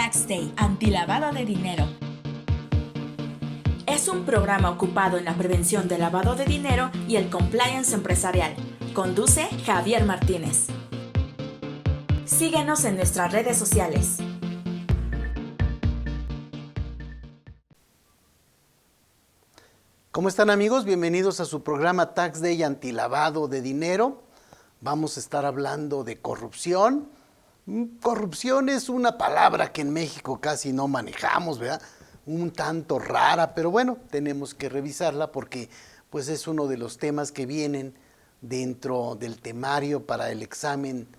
Tax Day, antilavado de dinero. Es un programa ocupado en la prevención del lavado de dinero y el compliance empresarial. Conduce Javier Martínez. Síguenos en nuestras redes sociales. ¿Cómo están, amigos? Bienvenidos a su programa Tax Day antilavado de dinero. Vamos a estar hablando de corrupción. Corrupción es una palabra que en México casi no manejamos, ¿verdad? Un tanto rara, pero bueno, tenemos que revisarla porque pues es uno de los temas que vienen dentro del temario para el examen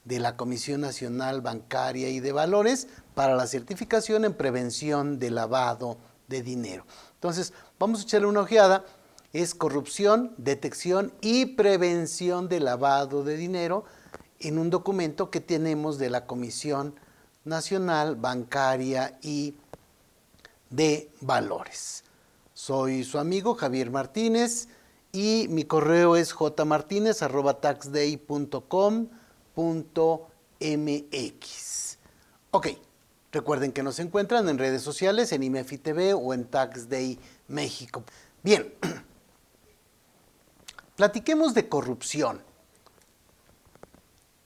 de la Comisión Nacional Bancaria y de Valores para la certificación en prevención de lavado de dinero. Entonces, vamos a echarle una ojeada. Es corrupción, detección y prevención de lavado de dinero en un documento que tenemos de la Comisión Nacional Bancaria y de Valores. Soy su amigo Javier Martínez y mi correo es jmartinez@taxday.com.mx. Ok, recuerden que nos encuentran en redes sociales, en IMEFI TV o en Tax Day México. Bien, platiquemos de corrupción.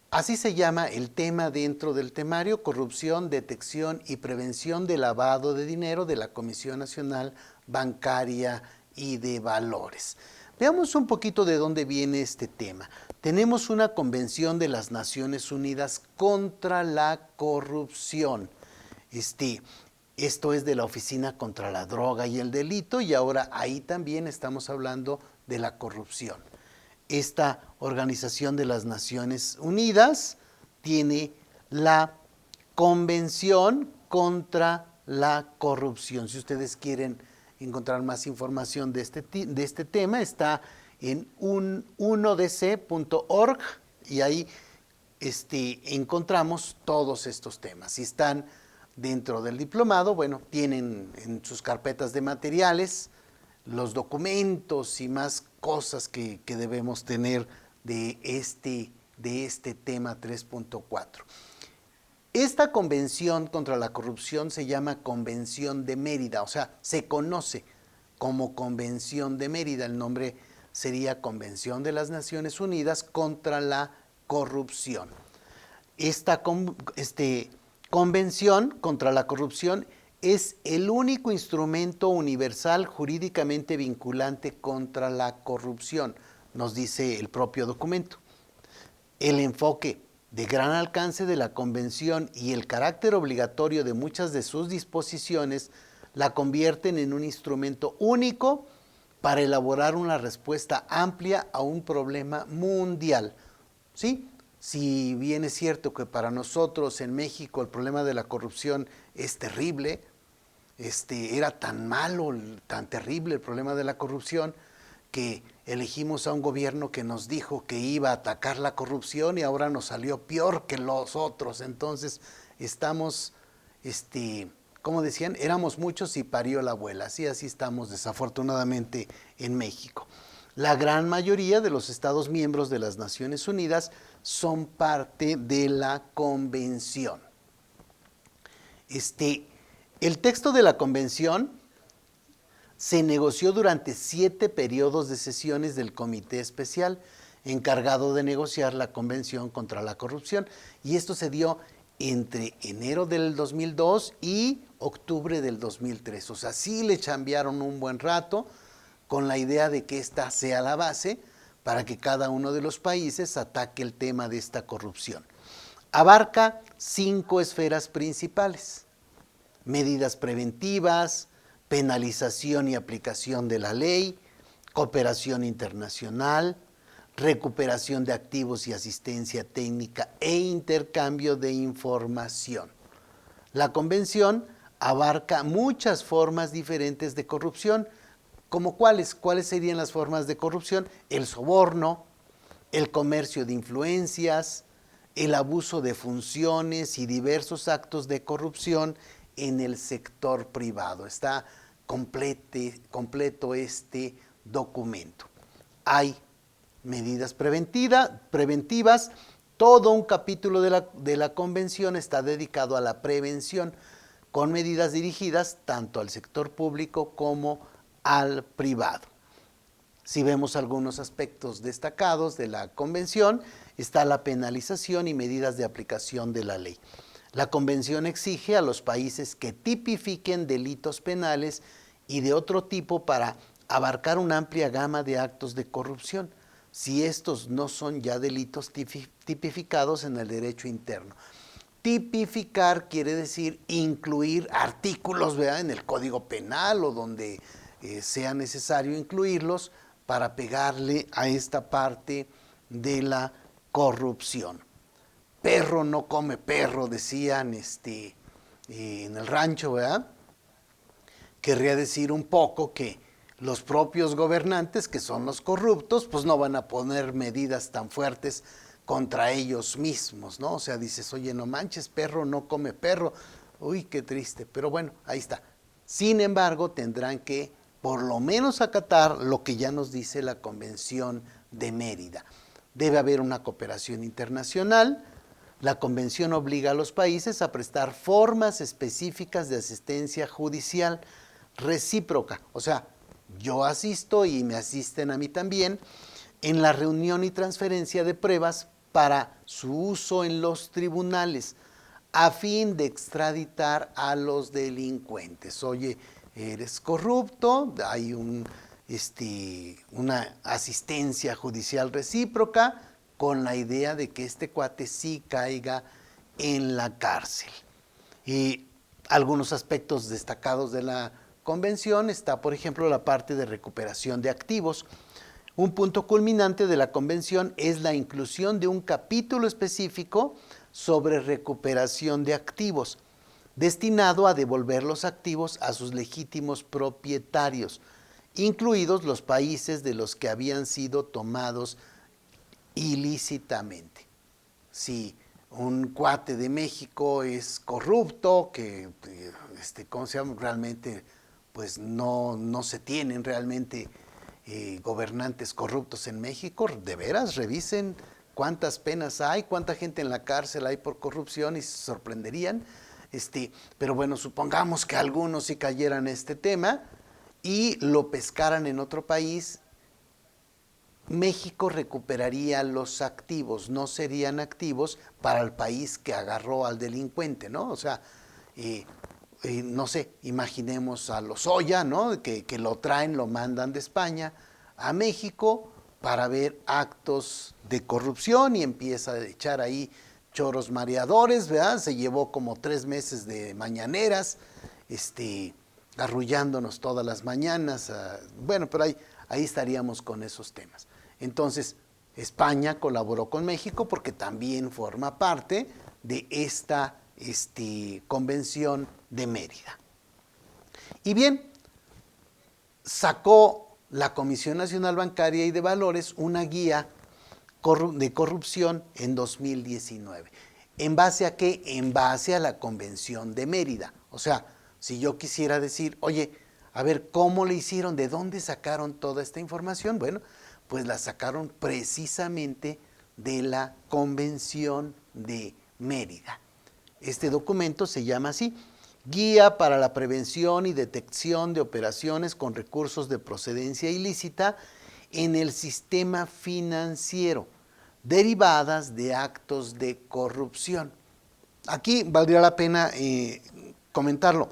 Así se llama el tema dentro del temario: corrupción, detección y prevención de lavado de dinero de la Comisión Nacional Bancaria y de Valores. Veamos un poquito de dónde viene este tema. Tenemos una convención de las Naciones Unidas contra la corrupción. Esto es de la Oficina contra la Droga y el Delito, y ahora ahí también estamos hablando de la corrupción. Esta Organización de las Naciones Unidas tiene la Convención contra la Corrupción. Si ustedes quieren encontrar más información de este tema, está en 1dc.org y ahí encontramos todos estos temas. Si están dentro del diplomado, bueno, tienen en sus carpetas de materiales los documentos y más cosas que debemos tener de este tema 3.4. Esta convención contra la corrupción se llama Convención de Mérida, o sea, se conoce como Convención de Mérida. El nombre sería Convención de las Naciones Unidas contra la Corrupción. Esta Convención contra la Corrupción es el único instrumento universal jurídicamente vinculante contra la corrupción, nos dice el propio documento. El enfoque de gran alcance de la Convención y el carácter obligatorio de muchas de sus disposiciones la convierten en un instrumento único para elaborar una respuesta amplia a un problema mundial. ¿Sí? Si bien es cierto que para nosotros en México el problema de la corrupción es terrible, era tan malo, tan terrible el problema de la corrupción, que elegimos a un gobierno que nos dijo que iba a atacar la corrupción y ahora nos salió peor que los otros. Entonces estamos, como decían, éramos muchos y parió la abuela. Así estamos desafortunadamente en México. La gran mayoría de los Estados miembros de las Naciones Unidas son parte de la Convención. El texto de la Convención se negoció durante 7 periodos de sesiones del Comité Especial encargado de negociar la Convención contra la Corrupción, y esto se dio entre enero del 2002 y octubre del 2003. O sea, sí le chambearon un buen rato con la idea de que esta sea la base para que cada uno de los países ataque el tema de esta corrupción. Abarca 5 esferas principales: medidas preventivas, penalización y aplicación de la ley, cooperación internacional, recuperación de activos y asistencia técnica e intercambio de información. La Convención abarca muchas formas diferentes de corrupción. ¿Como cuáles? ¿Cuáles serían las formas de corrupción? El soborno, el comercio de influencias, el abuso de funciones y diversos actos de corrupción en el sector privado. Está completo este documento. Hay medidas preventivas Todo un capítulo de la convención está dedicado a la prevención, con medidas dirigidas tanto al sector público como al privado. Si vemos algunos aspectos destacados de la convención, está la penalización y medidas de aplicación de la ley. La convención exige a los países que tipifiquen delitos penales y de otro tipo para abarcar una amplia gama de actos de corrupción, si estos no son ya delitos tipificados en el derecho interno. Tipificar quiere decir incluir artículos, ¿verdad?, en el Código Penal o donde sea necesario incluirlos para pegarle a esta parte de la corrupción. Perro no come perro, decían en el rancho, ¿verdad? Querría decir un poco que los propios gobernantes, que son los corruptos, pues no van a poner medidas tan fuertes contra ellos mismos, ¿no? O sea, dices, oye, no manches, perro no come perro. Uy, qué triste, pero bueno, ahí está. Sin embargo, tendrán que por lo menos acatar lo que ya nos dice la Convención de Mérida. Debe haber una cooperación internacional. La convención obliga a los países a prestar formas específicas de asistencia judicial recíproca. O sea, yo asisto y me asisten a mí también en la reunión y transferencia de pruebas para su uso en los tribunales a fin de extraditar a los delincuentes. Oye, eres corrupto, hay una asistencia judicial recíproca con la idea de que este cuate sí caiga en la cárcel. Y algunos aspectos destacados de la convención está, por ejemplo, la parte de recuperación de activos. Un punto culminante de la convención es la inclusión de un capítulo específico sobre recuperación de activos, destinado a devolver los activos a sus legítimos propietarios, incluidos los países de los que habían sido tomados ilícitamente. Si un cuate de México es corrupto, que ¿cómo se llama? Realmente pues no se tienen realmente gobernantes corruptos en México, de veras revisen cuántas penas hay, cuánta gente en la cárcel hay por corrupción y se sorprenderían. Pero bueno, supongamos que algunos sí cayeran en este tema y lo pescaran en otro país, México recuperaría los activos, no serían activos para el país que agarró al delincuente, ¿no? O sea, no sé, imaginemos a Lozoya, ¿no? Que lo traen, lo mandan de España a México para ver actos de corrupción y empieza a echar ahí choros mareadores, ¿verdad? Se llevó como 3 meses de mañaneras, arrullándonos todas las mañanas. Bueno, pero ahí estaríamos con esos temas. Entonces, España colaboró con México porque también forma parte de esta Convención de Mérida. Y bien, sacó la Comisión Nacional Bancaria y de Valores una guía de corrupción en 2019. ¿En base a qué? En base a la Convención de Mérida. O sea, si yo quisiera decir, oye, a ver, ¿cómo le hicieron? ¿De dónde sacaron toda esta información? Bueno, pues la sacaron precisamente de la Convención de Mérida. Este documento se llama así: Guía para la prevención y detección de operaciones con recursos de procedencia ilícita en el sistema financiero, derivadas de actos de corrupción. Aquí valdría la pena comentarlo.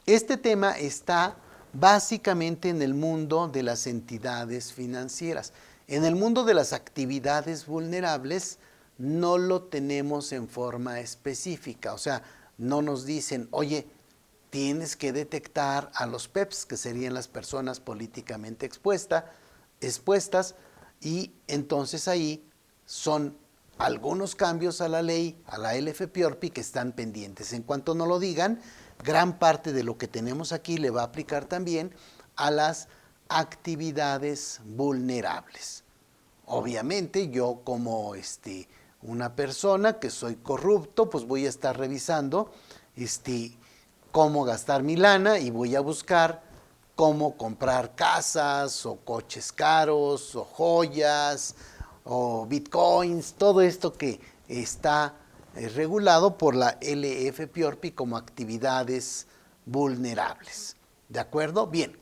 Este tema está básicamente en el mundo de las entidades financieras. En el mundo de las actividades vulnerables no lo tenemos en forma específica, o sea, no nos dicen, oye, tienes que detectar a los PEPs, que serían las personas políticamente expuestas, y entonces ahí son algunos cambios a la ley, a la LFPORPI, que están pendientes. En cuanto no lo digan, gran parte de lo que tenemos aquí le va a aplicar también a las actividades vulnerables. Obviamente yo como una persona que soy corrupto, pues voy a estar revisando cómo gastar mi lana y voy a buscar cómo comprar casas o coches caros o joyas o bitcoins, todo esto que está regulado por la LFPORPI como actividades vulnerables. ¿De acuerdo? Bien.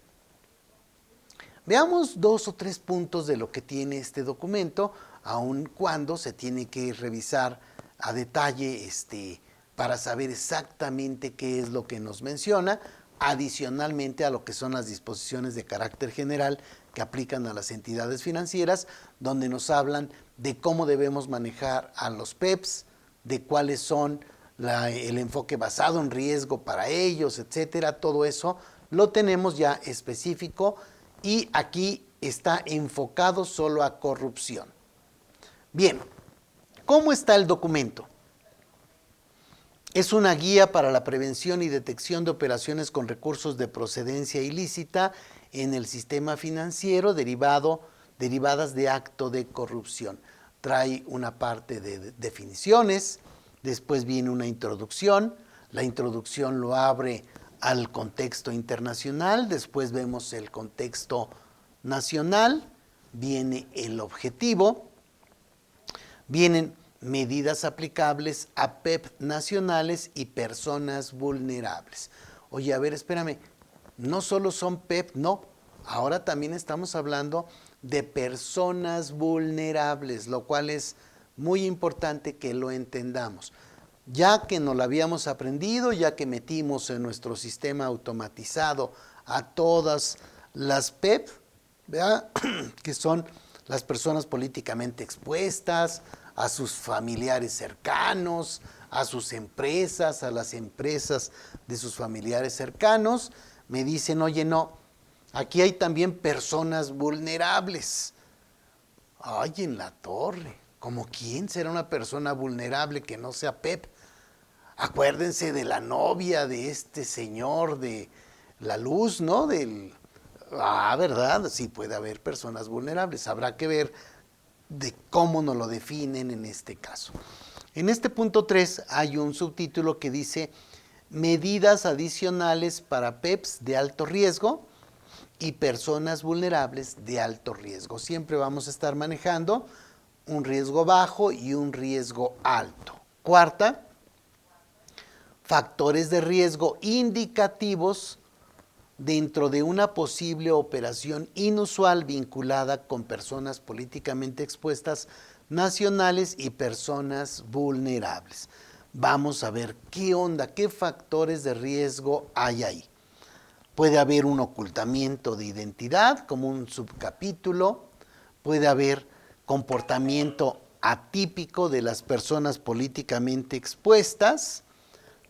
Veamos 2 o 3 puntos de lo que tiene este documento, aun cuando se tiene que revisar a detalle para saber exactamente qué es lo que nos menciona, adicionalmente a lo que son las disposiciones de carácter general que aplican a las entidades financieras, donde nos hablan de cómo debemos manejar a los PEPs, de cuáles son el enfoque basado en riesgo para ellos, etcétera. Todo eso lo tenemos ya específico y aquí está enfocado solo a corrupción. Bien, ¿cómo está el documento? Es una guía para la prevención y detección de operaciones con recursos de procedencia ilícita en el sistema financiero derivadas de acto de corrupción. Trae una parte de definiciones, después viene una introducción. La introducción lo abre al contexto internacional, después vemos el contexto nacional, viene el objetivo, vienen medidas aplicables a PEP nacionales y personas vulnerables. Oye, a ver, espérame, no solo son PEP, no, ahora también estamos hablando de personas vulnerables, lo cual es muy importante que lo entendamos. Ya que no lo habíamos aprendido, ya que metimos en nuestro sistema automatizado a todas las PEP, ¿verdad? Que son las personas políticamente expuestas, a sus familiares cercanos, a sus empresas, a las empresas de sus familiares cercanos, me dicen, oye, no, aquí hay también personas vulnerables. Ay, en la torre, ¿como quién será una persona vulnerable que no sea PEP? Acuérdense de la novia de este señor de la luz, ¿no? ¿Verdad? Sí puede haber personas vulnerables. Habrá que ver de cómo nos lo definen en este caso. En este punto 3 hay un subtítulo que dice medidas adicionales para PEPs de alto riesgo y personas vulnerables de alto riesgo. Siempre vamos a estar manejando un riesgo bajo y un riesgo alto. Cuarta, factores de riesgo indicativos dentro de una posible operación inusual vinculada con personas políticamente expuestas nacionales y personas vulnerables. Vamos a ver qué onda, qué factores de riesgo hay ahí. Puede haber un ocultamiento de identidad como un subcapítulo, puede haber comportamiento atípico de las personas políticamente expuestas,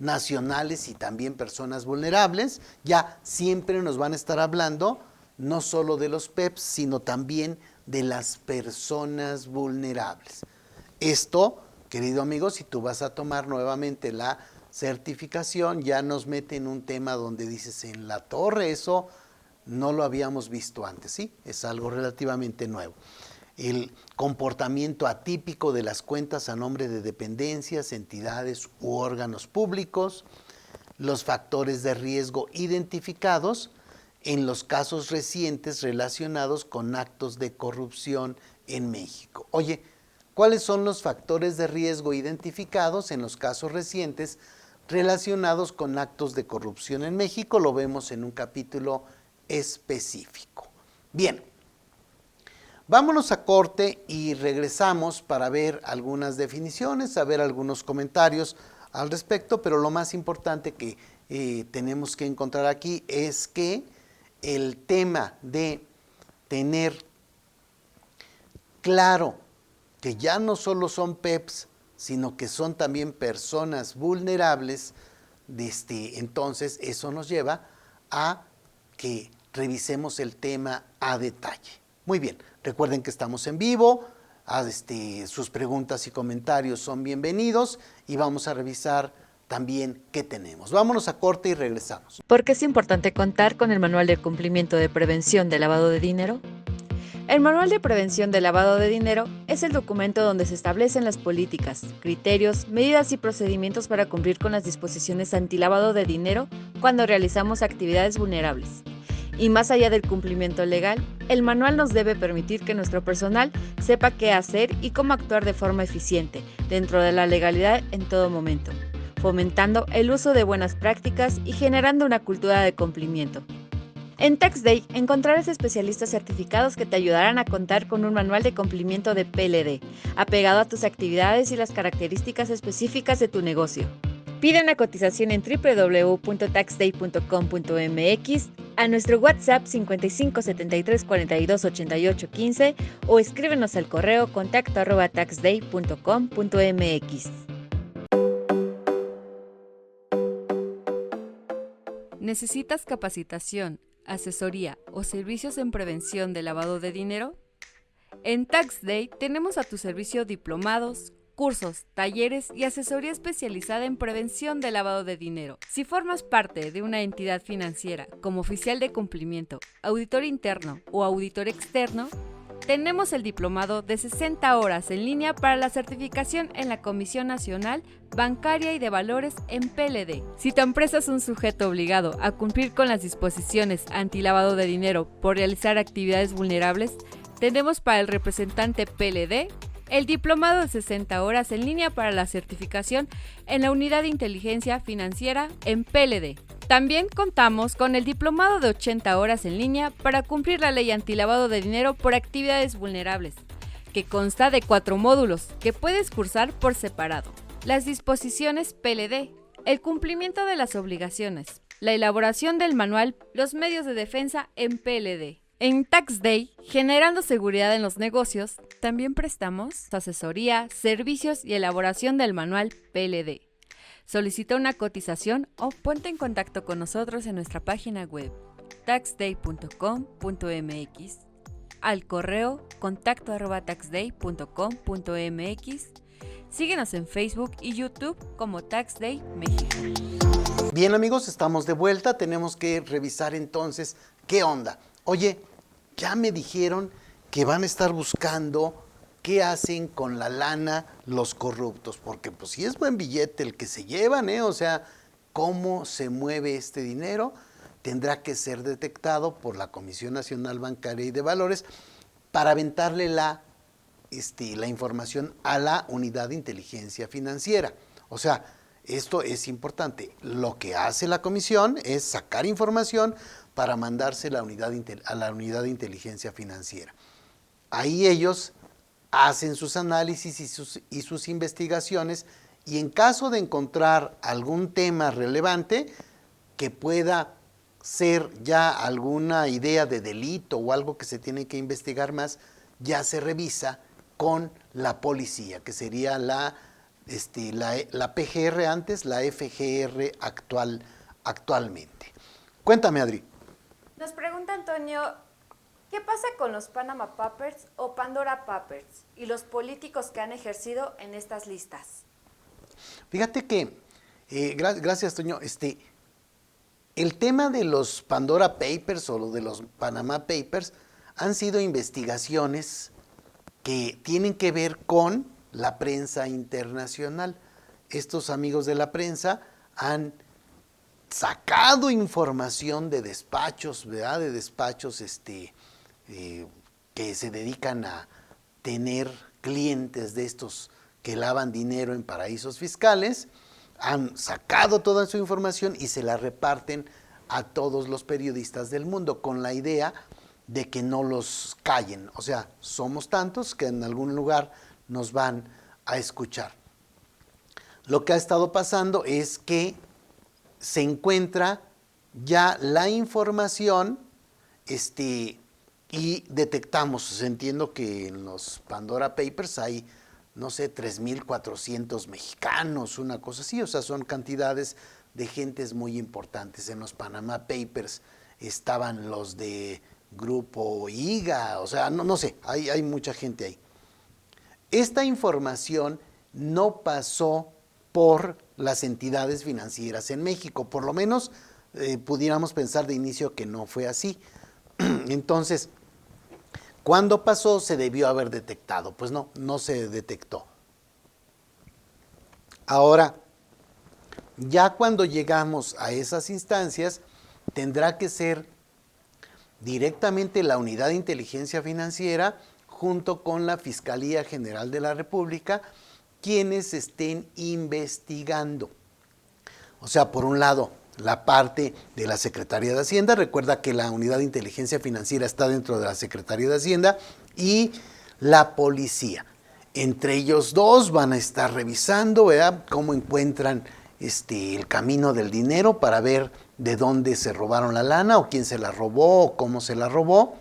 nacionales y también personas vulnerables. Ya siempre nos van a estar hablando no solo de los PEPs, sino también de las personas vulnerables. Esto, querido amigo, si tú vas a tomar nuevamente la certificación, ya nos mete en un tema donde dices, en la torre, eso no lo habíamos visto antes, ¿sí? Es algo relativamente nuevo. El comportamiento atípico de las cuentas a nombre de dependencias, entidades u órganos públicos, los factores de riesgo identificados en los casos recientes relacionados con actos de corrupción en México. Oye, ¿cuáles son los factores de riesgo identificados en los casos recientes relacionados con actos de corrupción en México? Lo vemos en un capítulo específico. Bien. Vámonos a corte y regresamos para ver algunas definiciones, saber algunos comentarios al respecto, pero lo más importante que tenemos que encontrar aquí es que el tema de tener claro que ya no solo son PEPs, sino que son también personas vulnerables, entonces eso nos lleva a que revisemos el tema a detalle. Muy bien, recuerden que estamos en vivo, sus preguntas y comentarios son bienvenidos y vamos a revisar también qué tenemos. Vámonos a corte y regresamos. ¿Por qué es importante contar con el Manual de Cumplimiento de Prevención de Lavado de Dinero? El Manual de Prevención de Lavado de Dinero es el documento donde se establecen las políticas, criterios, medidas y procedimientos para cumplir con las disposiciones antilavado de dinero cuando realizamos actividades vulnerables. Y más allá del cumplimiento legal, el manual nos debe permitir que nuestro personal sepa qué hacer y cómo actuar de forma eficiente, dentro de la legalidad en todo momento, fomentando el uso de buenas prácticas y generando una cultura de cumplimiento. En Tax Day encontrarás especialistas certificados que te ayudarán a contar con un manual de cumplimiento de PLD, apegado a tus actividades y las características específicas de tu negocio. Pide una cotización en www.taxday.com.mx, a nuestro WhatsApp 55 73 42 88 15 o escríbenos al correo contacto@taxday.com.mx. ¿Necesitas capacitación, asesoría o servicios en prevención de lavado de dinero? En Tax Day tenemos a tu servicio diplomados, cursos, talleres y asesoría especializada en prevención de lavado de dinero. Si formas parte de una entidad financiera como oficial de cumplimiento, auditor interno o auditor externo, tenemos el diplomado de 60 horas en línea para la certificación en la Comisión Nacional Bancaria y de Valores en PLD. Si tu empresa es un sujeto obligado a cumplir con las disposiciones antilavado de dinero por realizar actividades vulnerables, tenemos para el representante PLD el diplomado de 60 horas en línea para la certificación en la Unidad de Inteligencia Financiera en PLD. También contamos con el diplomado de 80 horas en línea para cumplir la ley antilavado de dinero por actividades vulnerables, que consta de 4 módulos que puedes cursar por separado. Las disposiciones PLD, el cumplimiento de las obligaciones, la elaboración del manual, los medios de defensa en PLD. En Tax Day, generando seguridad en los negocios, también prestamos asesoría, servicios y elaboración del manual PLD. Solicita una cotización o ponte en contacto con nosotros en nuestra página web taxday.com.mx, al correo contacto@taxday.com.mx. Síguenos en Facebook y YouTube como Tax Day México. Bien amigos, estamos de vuelta, tenemos que revisar entonces qué onda. Oye, ya me dijeron que van a estar buscando qué hacen con la lana los corruptos, porque pues sí es buen billete el que se llevan, o sea, cómo se mueve este dinero tendrá que ser detectado por la Comisión Nacional Bancaria y de Valores para aventarle la información a la Unidad de Inteligencia Financiera. O sea, esto es importante. Lo que hace la comisión es sacar información para mandársela a la Unidad de Inteligencia Financiera. Ahí ellos hacen sus análisis y sus investigaciones, y en caso de encontrar algún tema relevante que pueda ser ya alguna idea de delito o algo que se tiene que investigar más, ya se revisa con la policía, que sería la PGR antes, la FGR actualmente. Cuéntame, Adri. Nos pregunta Antonio, ¿qué pasa con los Panama Papers o Pandora Papers y los políticos que han ejercido en estas listas? Fíjate que, gracias, Toño, el tema de los Pandora Papers o de los Panama Papers han sido investigaciones que tienen que ver con la prensa internacional. Estos amigos de la prensa han sacado información de despachos, ¿verdad? De despachos que se dedican a tener clientes de estos que lavan dinero en paraísos fiscales, han sacado toda su información y se la reparten a todos los periodistas del mundo con la idea de que no los callen. O sea, somos tantos que en algún lugar nos van a escuchar. Lo que ha estado pasando es que se encuentra ya la información y detectamos, entiendo que en los Pandora Papers hay, no sé, 3,400 mexicanos, una cosa así, o sea, son cantidades de gentes muy importantes. En los Panama Papers estaban los de Grupo IGA, o sea, no sé, hay mucha gente ahí. Esta información no pasó por las entidades financieras en México, por lo menos pudiéramos pensar de inicio que no fue así. Entonces, ¿cuándo pasó? Se debió haber detectado. Pues no se detectó. Ahora, ya cuando llegamos a esas instancias, tendrá que ser directamente la Unidad de Inteligencia Financiera junto con la Fiscalía General de la República, quienes estén investigando. O sea, por un lado, la parte de la Secretaría de Hacienda. Recuerda que la Unidad de Inteligencia Financiera está dentro de la Secretaría de Hacienda, y la policía. Entre ellos dos van a estar revisando, ¿verdad?, cómo encuentran el camino del dinero para ver de dónde se robaron la lana o quién se la robó o cómo se la robó.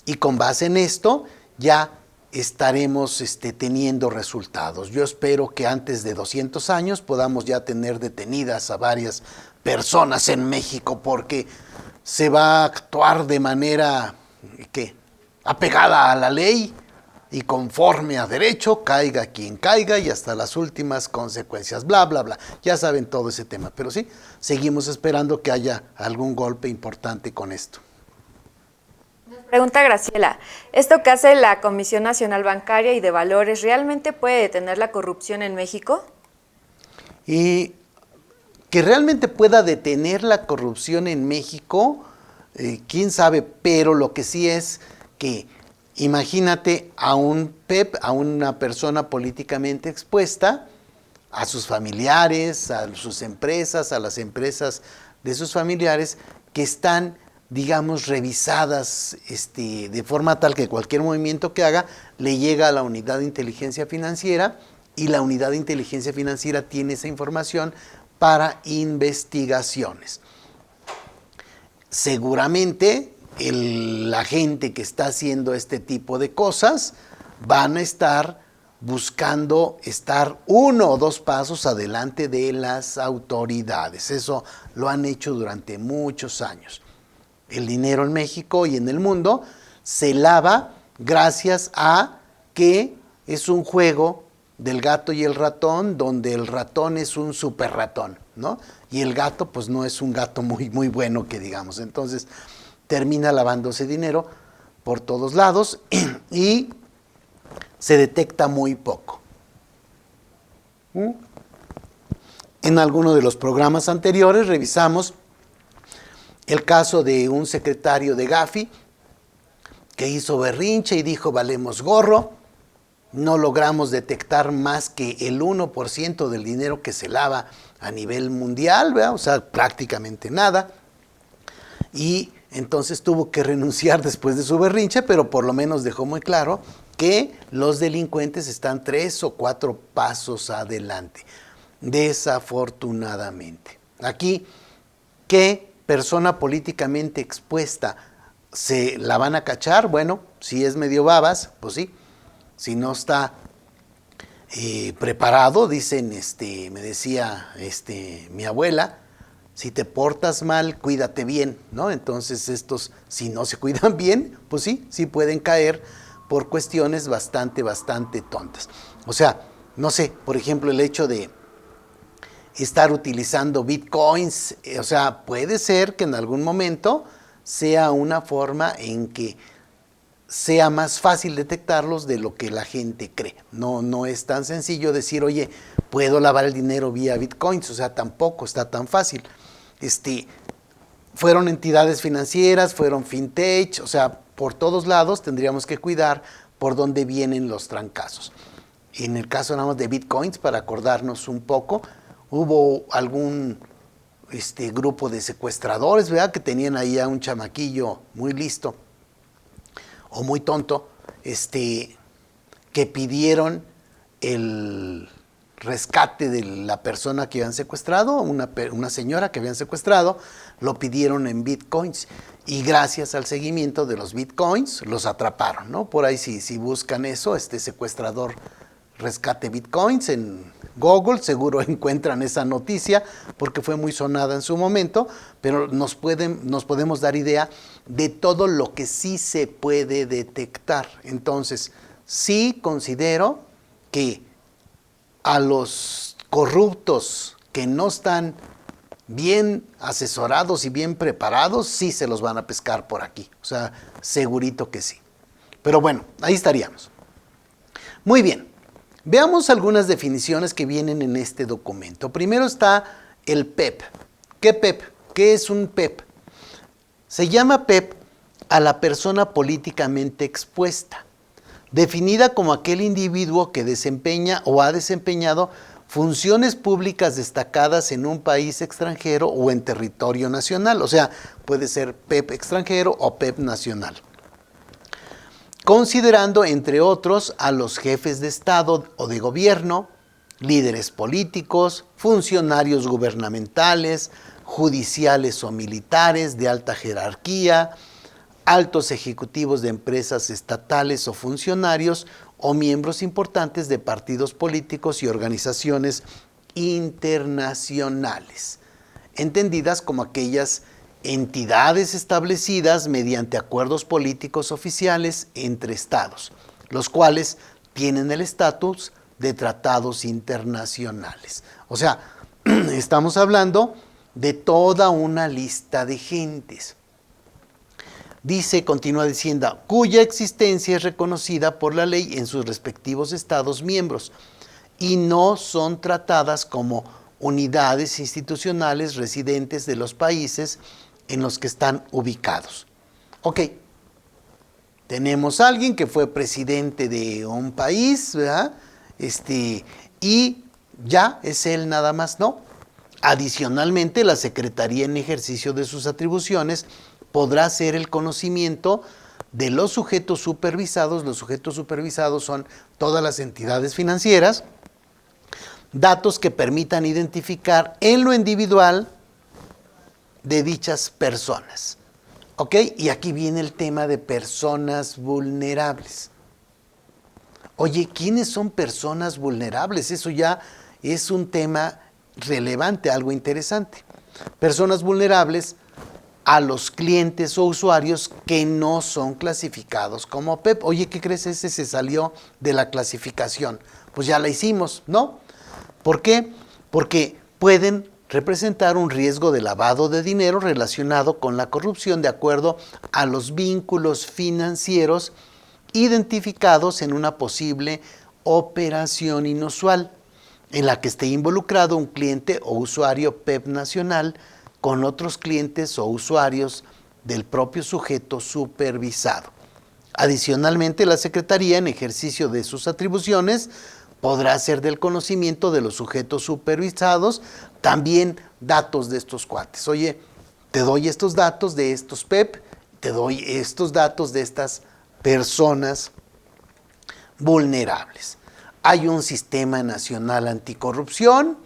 Y con base en esto ya estaremos teniendo resultados. Yo espero que antes de 200 años podamos ya tener detenidas a varias personas en México, porque se va a actuar de manera apegada a la ley y conforme a derecho, caiga quien caiga y hasta las últimas consecuencias, bla, bla, bla. Ya saben todo ese tema, pero sí, seguimos esperando que haya algún golpe importante con esto. Pregunta Graciela, ¿esto que hace la Comisión Nacional Bancaria y de Valores realmente puede detener la corrupción en México? Y que realmente pueda detener la corrupción en México, quién sabe, pero lo que sí es que imagínate a un PEP, a una persona políticamente expuesta, a sus familiares, a sus empresas, a las empresas de sus familiares, que están, digamos, revisadas de forma tal que cualquier movimiento que haga le llega a la Unidad de Inteligencia Financiera, y la Unidad de Inteligencia Financiera tiene esa información para investigaciones. Seguramente la gente que está haciendo este tipo de cosas van a estar buscando estar 1 o 2 pasos adelante de las autoridades. Eso lo han hecho durante muchos años. El dinero en México y en el mundo se lava gracias a que es un juego del gato y el ratón, donde el ratón es un super ratón, ¿no? Y el gato pues no es un gato muy, muy bueno que digamos. Entonces termina lavándose dinero por todos lados y se detecta muy poco. En alguno de los programas anteriores revisamos el caso de un secretario de Gafi que hizo berrinche y dijo valemos gorro. No logramos detectar más que el 1% del dinero que se lava a nivel mundial, ¿verdad? O sea, prácticamente nada. Y entonces tuvo que renunciar después de su berrinche, pero por lo menos dejó muy claro que los delincuentes están 3 o 4 pasos adelante, desafortunadamente. Aquí, ¿qué persona políticamente expuesta se la van a cachar? Bueno, si es medio babas, pues sí. Si no está preparado, dicen, me decía mi abuela, si te portas mal, cuídate bien, ¿no? Entonces estos, si no se cuidan bien, pues sí pueden caer por cuestiones bastante tontas. O sea, no sé, por ejemplo, el hecho de estar utilizando bitcoins, o sea, puede ser que en algún momento sea una forma en que sea más fácil detectarlos de lo que la gente cree. No es tan sencillo decir, oye, puedo lavar el dinero vía bitcoins, o sea, tampoco está tan fácil. Fueron entidades financieras, fueron fintech, o sea, por todos lados tendríamos que cuidar por dónde vienen los trancazos. En el caso nada más de bitcoins, para acordarnos un poco, hubo algún grupo de secuestradores, ¿verdad?, que tenían ahí a un chamaquillo muy listo o muy tonto, que pidieron el rescate de la persona que habían secuestrado, una señora que habían secuestrado, lo pidieron en bitcoins, y gracias al seguimiento de los bitcoins los atraparon, ¿no? Por ahí si buscan eso, secuestrador rescate bitcoins en Google, seguro encuentran esa noticia porque fue muy sonada en su momento, pero nos podemos dar idea de todo lo que sí se puede detectar. Entonces, sí considero que a los corruptos que no están bien asesorados y bien preparados, sí se los van a pescar por aquí. O sea, segurito que sí. Pero bueno, ahí estaríamos. Muy bien. Veamos algunas definiciones que vienen en este documento. Primero está el PEP. ¿Qué PEP? ¿Qué es un PEP? Se llama PEP a la persona políticamente expuesta, definida como aquel individuo que desempeña o ha desempeñado funciones públicas destacadas en un país extranjero o en territorio nacional. O sea, puede ser PEP extranjero o PEP nacional. Considerando, entre otros, a los jefes de Estado o de gobierno, líderes políticos, funcionarios gubernamentales, judiciales o militares de alta jerarquía, altos ejecutivos de empresas estatales o funcionarios o miembros importantes de partidos políticos y organizaciones internacionales, entendidas como aquellas entidades establecidas mediante acuerdos políticos oficiales entre estados, los cuales tienen el estatus de tratados internacionales. O sea, estamos hablando de toda una lista de gentes. Dice, continúa diciendo, cuya existencia es reconocida por la ley en sus respectivos estados miembros y no son tratadas como unidades institucionales residentes de los países en los que están ubicados. Ok, tenemos a alguien que fue presidente de un país, ¿verdad? Y ya es él nada más, ¿no? Adicionalmente, la Secretaría en ejercicio de sus atribuciones podrá hacer el conocimiento de los sujetos supervisados. Los sujetos supervisados son todas las entidades financieras, datos que permitan identificar en lo individual de dichas personas. ¿Ok? Y aquí viene el tema de personas vulnerables. Oye, ¿quiénes son personas vulnerables? Eso ya es un tema relevante, algo interesante. Personas vulnerables a los clientes o usuarios que no son clasificados como PEP. Oye, ¿qué crees? Ese se salió de la clasificación. Pues ya la hicimos, ¿no? ¿Por qué? Porque pueden representar un riesgo de lavado de dinero relacionado con la corrupción de acuerdo a los vínculos financieros identificados en una posible operación inusual en la que esté involucrado un cliente o usuario PEP nacional con otros clientes o usuarios del propio sujeto supervisado. Adicionalmente, la Secretaría, en ejercicio de sus atribuciones, podrá hacer del conocimiento de los sujetos supervisados también datos de estos cuates. Oye, te doy estos datos de estos PEP, te doy estos datos de estas personas vulnerables. Hay un sistema nacional anticorrupción.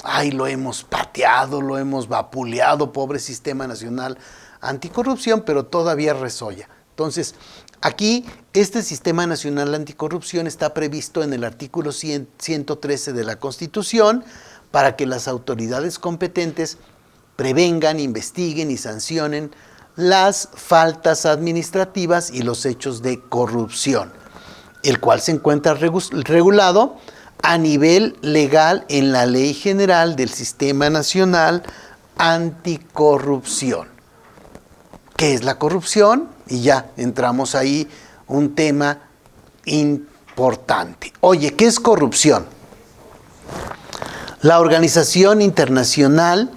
Ay, lo hemos pateado, lo hemos vapuleado, pobre sistema nacional anticorrupción, pero todavía resolla. Entonces, aquí este sistema nacional anticorrupción está previsto en el artículo 113 de la Constitución para que las autoridades competentes prevengan, investiguen y sancionen las faltas administrativas y los hechos de corrupción, el cual se encuentra regulado a nivel legal en la Ley General del Sistema Nacional Anticorrupción. ¿Qué es la corrupción? Y ya entramos ahí, un tema importante. Oye, ¿qué es corrupción? La Organización Internacional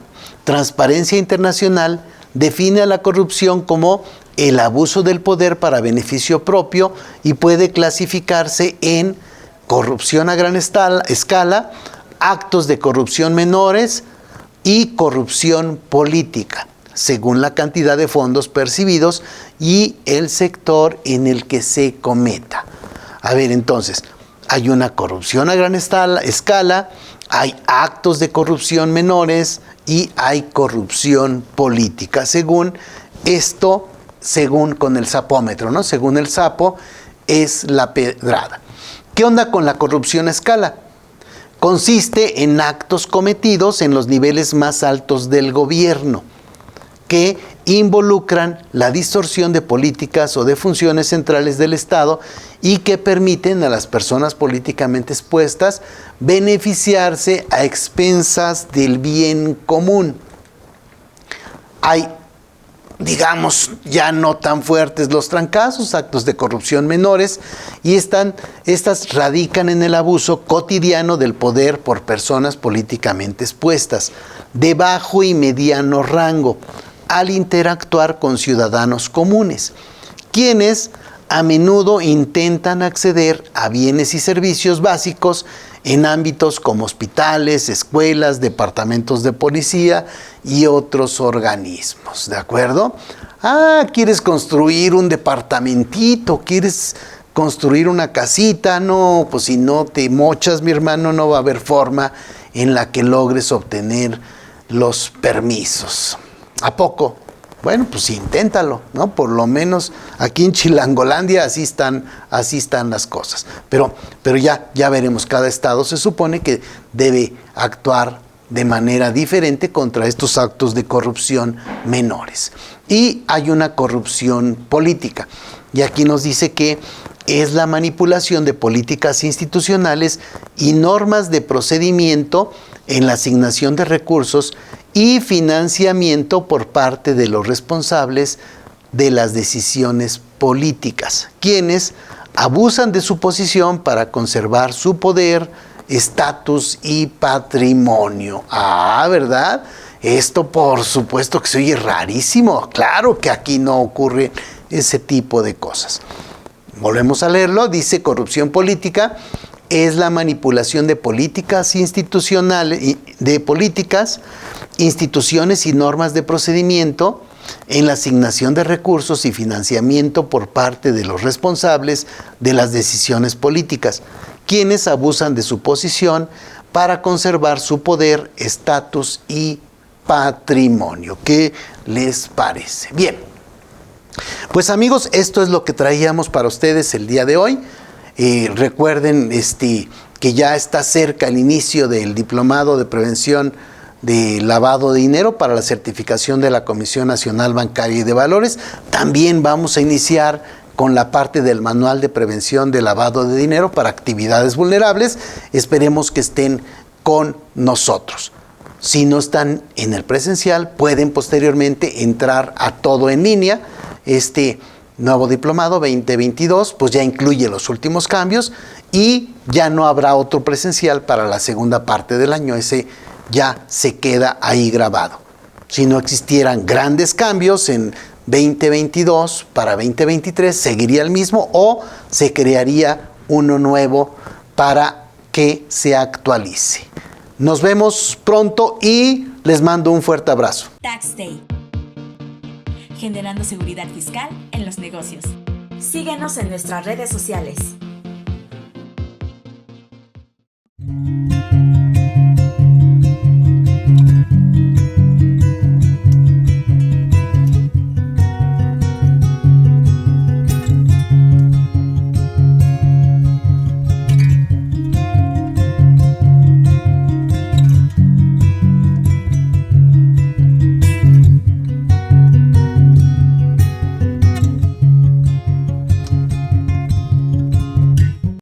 Transparencia Internacional define a la corrupción como el abuso del poder para beneficio propio y puede clasificarse en corrupción a gran escala, actos de corrupción menores y corrupción política, según la cantidad de fondos percibidos y el sector en el que se cometa. A ver, entonces, hay una corrupción a gran escala, hay actos de corrupción menores y hay corrupción política. Según esto, según con el sapómetro, ¿no? Según el sapo, es la pedrada. ¿Qué onda con la corrupción a escala? Consiste en actos cometidos en los niveles más altos del gobierno que involucran la distorsión de políticas o de funciones centrales del Estado y que permiten a las personas políticamente expuestas beneficiarse a expensas del bien común. Hay, digamos, ya no tan fuertes los trancazos, actos de corrupción menores, y estas radican en el abuso cotidiano del poder por personas políticamente expuestas, de bajo y mediano rango, al interactuar con ciudadanos comunes, quienes a menudo intentan acceder a bienes y servicios básicos en ámbitos como hospitales, escuelas, departamentos de policía y otros organismos, ¿de acuerdo? ¿Quieres construir un departamentito? ¿Quieres construir una casita? No, pues si no te mochas, mi hermano, no va a haber forma en la que logres obtener los permisos. ¿A poco? Bueno, pues inténtalo, ¿no? Por lo menos aquí en Chilangolandia así están las cosas. Pero ya veremos, cada estado se supone que debe actuar de manera diferente contra estos actos de corrupción menores. Y hay una corrupción política. Y aquí nos dice que es la manipulación de políticas institucionales y normas de procedimiento en la asignación de recursos y financiamiento por parte de los responsables de las decisiones políticas, quienes abusan de su posición para conservar su poder, estatus y patrimonio. ¿Verdad? Esto por supuesto que se oye rarísimo. Claro que aquí no ocurre ese tipo de cosas. Volvemos a leerlo. Dice: corrupción política es la manipulación de políticas institucionales, instituciones y normas de procedimiento en la asignación de recursos y financiamiento por parte de los responsables de las decisiones políticas, quienes abusan de su posición para conservar su poder, estatus y patrimonio. ¿Qué les parece? Bien, pues amigos, esto es lo que traíamos para ustedes el día de hoy. Recuerden que ya está cerca el inicio del Diplomado de Prevención de Lavado de Dinero para la certificación de la Comisión Nacional Bancaria y de Valores. También vamos a iniciar con la parte del Manual de Prevención de Lavado de Dinero para actividades vulnerables. Esperemos que estén con nosotros. Si no están en el presencial, pueden posteriormente entrar a todo en línea. Este nuevo diplomado 2022 pues ya incluye los últimos cambios y ya no habrá otro presencial para la segunda parte del año. Ese ya se queda ahí grabado. Si no existieran grandes cambios en 2022 para 2023, seguiría el mismo o se crearía uno nuevo para que se actualice. Nos vemos pronto y les mando un fuerte abrazo. Tax Day. Generando seguridad fiscal en los negocios. Síguenos en nuestras redes sociales.